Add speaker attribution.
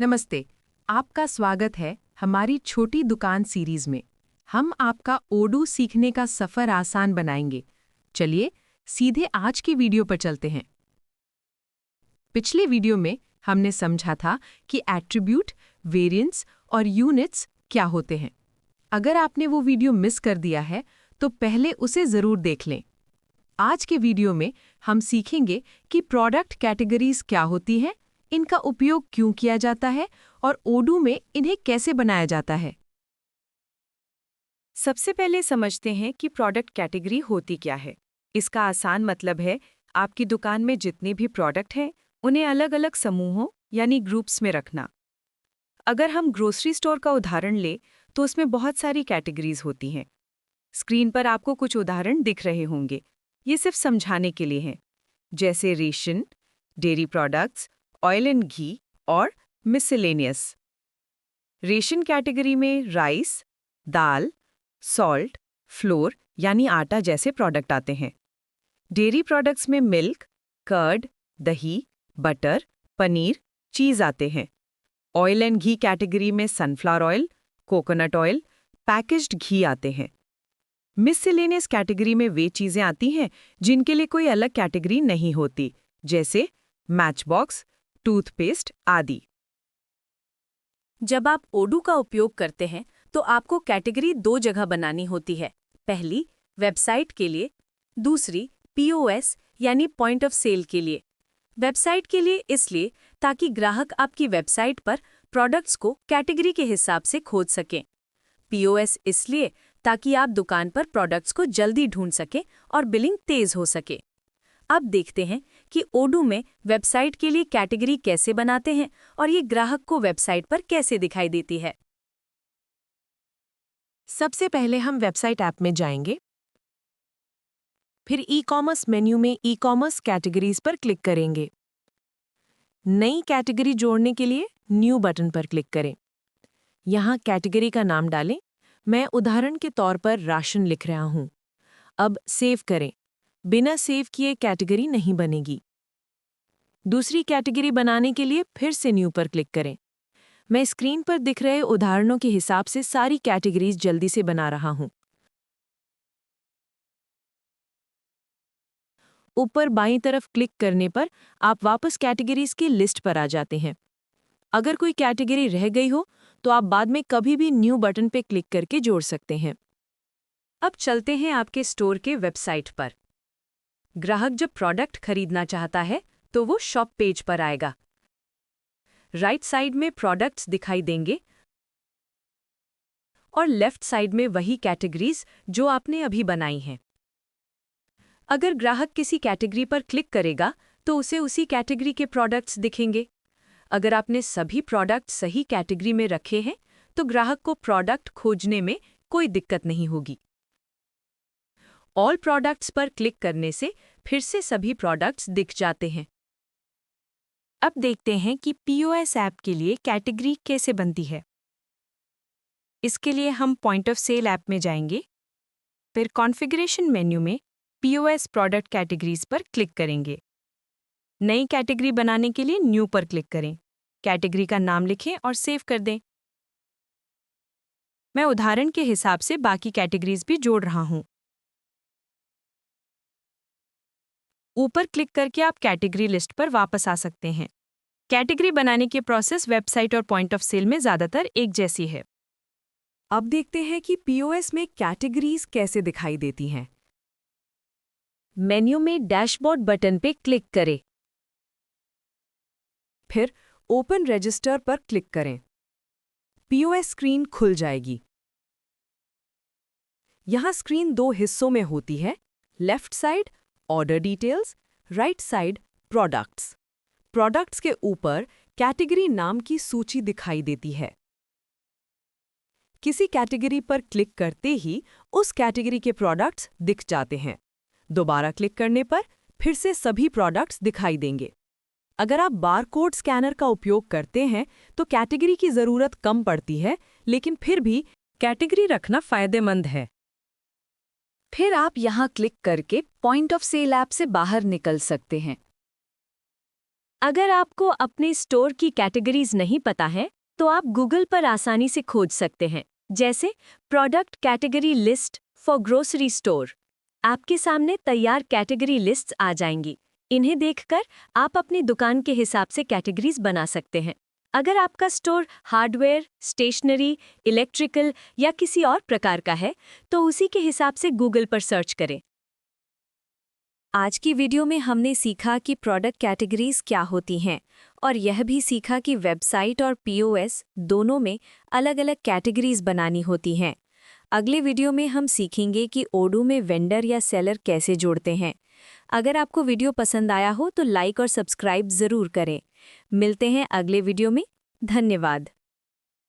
Speaker 1: नमस्ते। आपका स्वागत है हमारी छोटी दुकान सीरीज में। हम आपका ओडू सीखने का सफ़र आसान बनाएंगे। चलिए सीधे आज की वीडियो पर चलते हैं। पिछले वीडियो में हमने समझा था कि एट्रीब्यूट, वेरिएंट्स और यूनिट्स क्या होते हैं। अगर आपने वो वीडियो मिस कर दिया है तो पहले उसे ज़रूर देख लें। आज के वीडियो में हम सीखेंगे कि प्रोडक्ट कैटेगरीज क्या होती हैं, इनका उपयोग क्यों किया जाता है और ओडू में इन्हें कैसे बनाया जाता है।
Speaker 2: सबसे पहले समझते हैं कि प्रोडक्ट कैटेगरी होती क्या है। इसका आसान मतलब है आपकी दुकान में जितने भी प्रोडक्ट हैं उन्हें अलग अलग समूहों यानी ग्रुप्स में रखना। अगर हम ग्रोसरी स्टोर का उदाहरण लें तो उसमें बहुत सारी कैटेगरीज होती हैं। स्क्रीन पर आपको कुछ उदाहरण दिख रहे होंगे। ये सिर्फ समझाने के लिए हैं, जैसे ration, dairy products, oil and घी और मिसलेनियस। रेशन कैटेगरी में राइस, दाल, सॉल्ट, फ्लोर यानी आटा जैसे प्रोडक्ट आते हैं। डेयरी प्रोडक्ट्स में मिल्क, कर्ड, दही, बटर, पनीर, चीज़ आते हैं। ऑयल एंड घी कैटेगरी में sunflower oil, coconut oil, packaged घी आते हैं। मिसलेनियस कैटेगरी में वे चीज़ें आती हैं जिनके लिए कोई अलग कैटेगरी नहीं होती, जैसे मैच बॉक्स, टूथपेस्ट आदि।
Speaker 3: जब आप ओडू का उपयोग करते हैं तो आपको कैटेगरी दो जगह बनानी होती है। पहली वेबसाइट के लिए, दूसरी पीओएस यानी पॉइंट ऑफ सेल के लिए। वेबसाइट के लिए इसलिए ताकि ग्राहक आपकी वेबसाइट पर प्रोडक्ट्स को कैटेगरी के हिसाब से खोज सकें। पीओएस इसलिए ताकि आप दुकान पर प्रोडक्ट्स को जल्दी ढूंढ सकें और बिलिंग तेज हो सके। अब देखते हैं कि ओडू में वेबसाइट के लिए कैटेगरी कैसे बनाते हैं और ये ग्राहक को वेबसाइट पर कैसे दिखाई देती है।
Speaker 1: सबसे पहले हम वेबसाइट ऐप में जाएंगे। फिर ई कॉमर्स मेन्यू में ई कॉमर्स कैटेगरीज पर क्लिक करेंगे। नई कैटेगरी जोड़ने के लिए न्यू बटन पर क्लिक करें। यहाँ कैटेगरी का नाम डालें। मैं उदाहरण के तौर पर राशन लिख रहा हूँ। अब सेव करें। बिना सेव किए कैटेगरी नहीं बनेगी। दूसरी कैटेगरी बनाने के लिए फिर से न्यू पर क्लिक करें। मैं स्क्रीन पर दिख रहे उदाहरणों के हिसाब से सारी कैटेगरीज जल्दी से बना रहा हूं। ऊपर बाईं तरफ क्लिक करने पर आप वापस कैटेगरीज की लिस्ट पर आ जाते हैं। अगर कोई कैटेगरी रह गई हो तो आप बाद में कभी भी न्यू बटन पर क्लिक करके जोड़ सकते हैं।
Speaker 3: अब चलते हैं आपके स्टोर के वेबसाइट पर। ग्राहक जब प्रोडक्ट खरीदना चाहता है तो वो शॉप पेज पर आएगा। राइट साइड में प्रोडक्ट्स दिखाई देंगे और लेफ्ट साइड में वही कैटेगरीज जो आपने अभी बनाई हैं। अगर ग्राहक किसी कैटेगरी पर क्लिक करेगा तो उसे उसी कैटेगरी के प्रोडक्ट्स दिखेंगे। अगर आपने सभी प्रोडक्ट सही कैटेगरी में रखे हैं तो ग्राहक को प्रोडक्ट खोजने में कोई दिक्कत नहीं होगी। ऑल प्रोडक्ट्स पर क्लिक करने से फिर से सभी प्रोडक्ट्स दिख जाते हैं।
Speaker 2: अब देखते हैं कि पीओएस ऐप के लिए कैटेगरी कैसे बनती है। इसके लिए हम पॉइंट ऑफ सेल ऐप में जाएंगे। फिर कॉन्फ़िगरेशन मेन्यू में पीओएस प्रोडक्ट कैटेगरीज पर क्लिक करेंगे। नई कैटेगरी बनाने के लिए न्यू पर क्लिक करें। कैटेगरी का नाम लिखें और सेव कर दें। मैं उदाहरण के हिसाब से बाकी कैटेगरीज भी जोड़ रहा हूं। ऊपर क्लिक करके आप कैटेगरी लिस्ट पर वापस आ सकते हैं। कैटेगरी बनाने की प्रोसेस वेबसाइट और पॉइंट ऑफ सेल में ज़्यादातर एक जैसी है।
Speaker 3: अब देखते हैं कि पीओएस में कैटेगरीज कैसे दिखाई देती हैं। मेन्यू में डैशबोर्ड बटन पे क्लिक करें। फिर ओपन रजिस्टर पर क्लिक करें। पीओएस स्क्रीन खुल जाएगी। यहाँ स्क्रीन दो हिस्सों में होती है। Left side order details, right side products. Products के ऊपर कैटेगरी नाम की सूची दिखाई देती है। किसी कैटेगरी पर क्लिक करते ही उस कैटेगरी के प्रोडक्ट्स दिख जाते हैं। दोबारा क्लिक करने पर फिर से सभी प्रोडक्ट्स दिखाई देंगे। अगर आप बारकोड स्कैनर का उपयोग करते हैं तो कैटेगरी की ज़रूरत कम पड़ती है, लेकिन फिर भी कैटेगरी रखना फ़ायदेमंद है। फिर आप यहाँ क्लिक करके पॉइंट ऑफ सेल ऐप से बाहर निकल सकते हैं। अगर आपको अपने स्टोर की कैटेगरीज नहीं पता है तो आप गूगल पर आसानी से खोज सकते हैं, जैसे product category list for grocery store. आपके सामने तैयार कैटेगरी लिस्ट्स आ जाएंगी। इन्हें देखकर आप अपनी दुकान के हिसाब से कैटेगरीज बना सकते हैं। अगर आपका स्टोर हार्डवेयर, स्टेशनरी, इलेक्ट्रिकल या किसी और प्रकार का है तो उसी के हिसाब से गूगल पर सर्च करें। आज की वीडियो में हमने सीखा कि प्रोडक्ट कैटेगरीज क्या होती हैं और यह भी सीखा कि वेबसाइट और पीओएस दोनों में अलग-अलग कैटेगरीज बनानी होती हैं। अगले वीडियो में हम सीखेंगे कि ओडू में वेंडर या सेलर कैसे जोड़ते हैं। अगर आपको वीडियो पसंद आया हो तो लाइक और सब्सक्राइब ज़रूर करें। मिलते हैं अगले वीडियो में। धन्यवाद।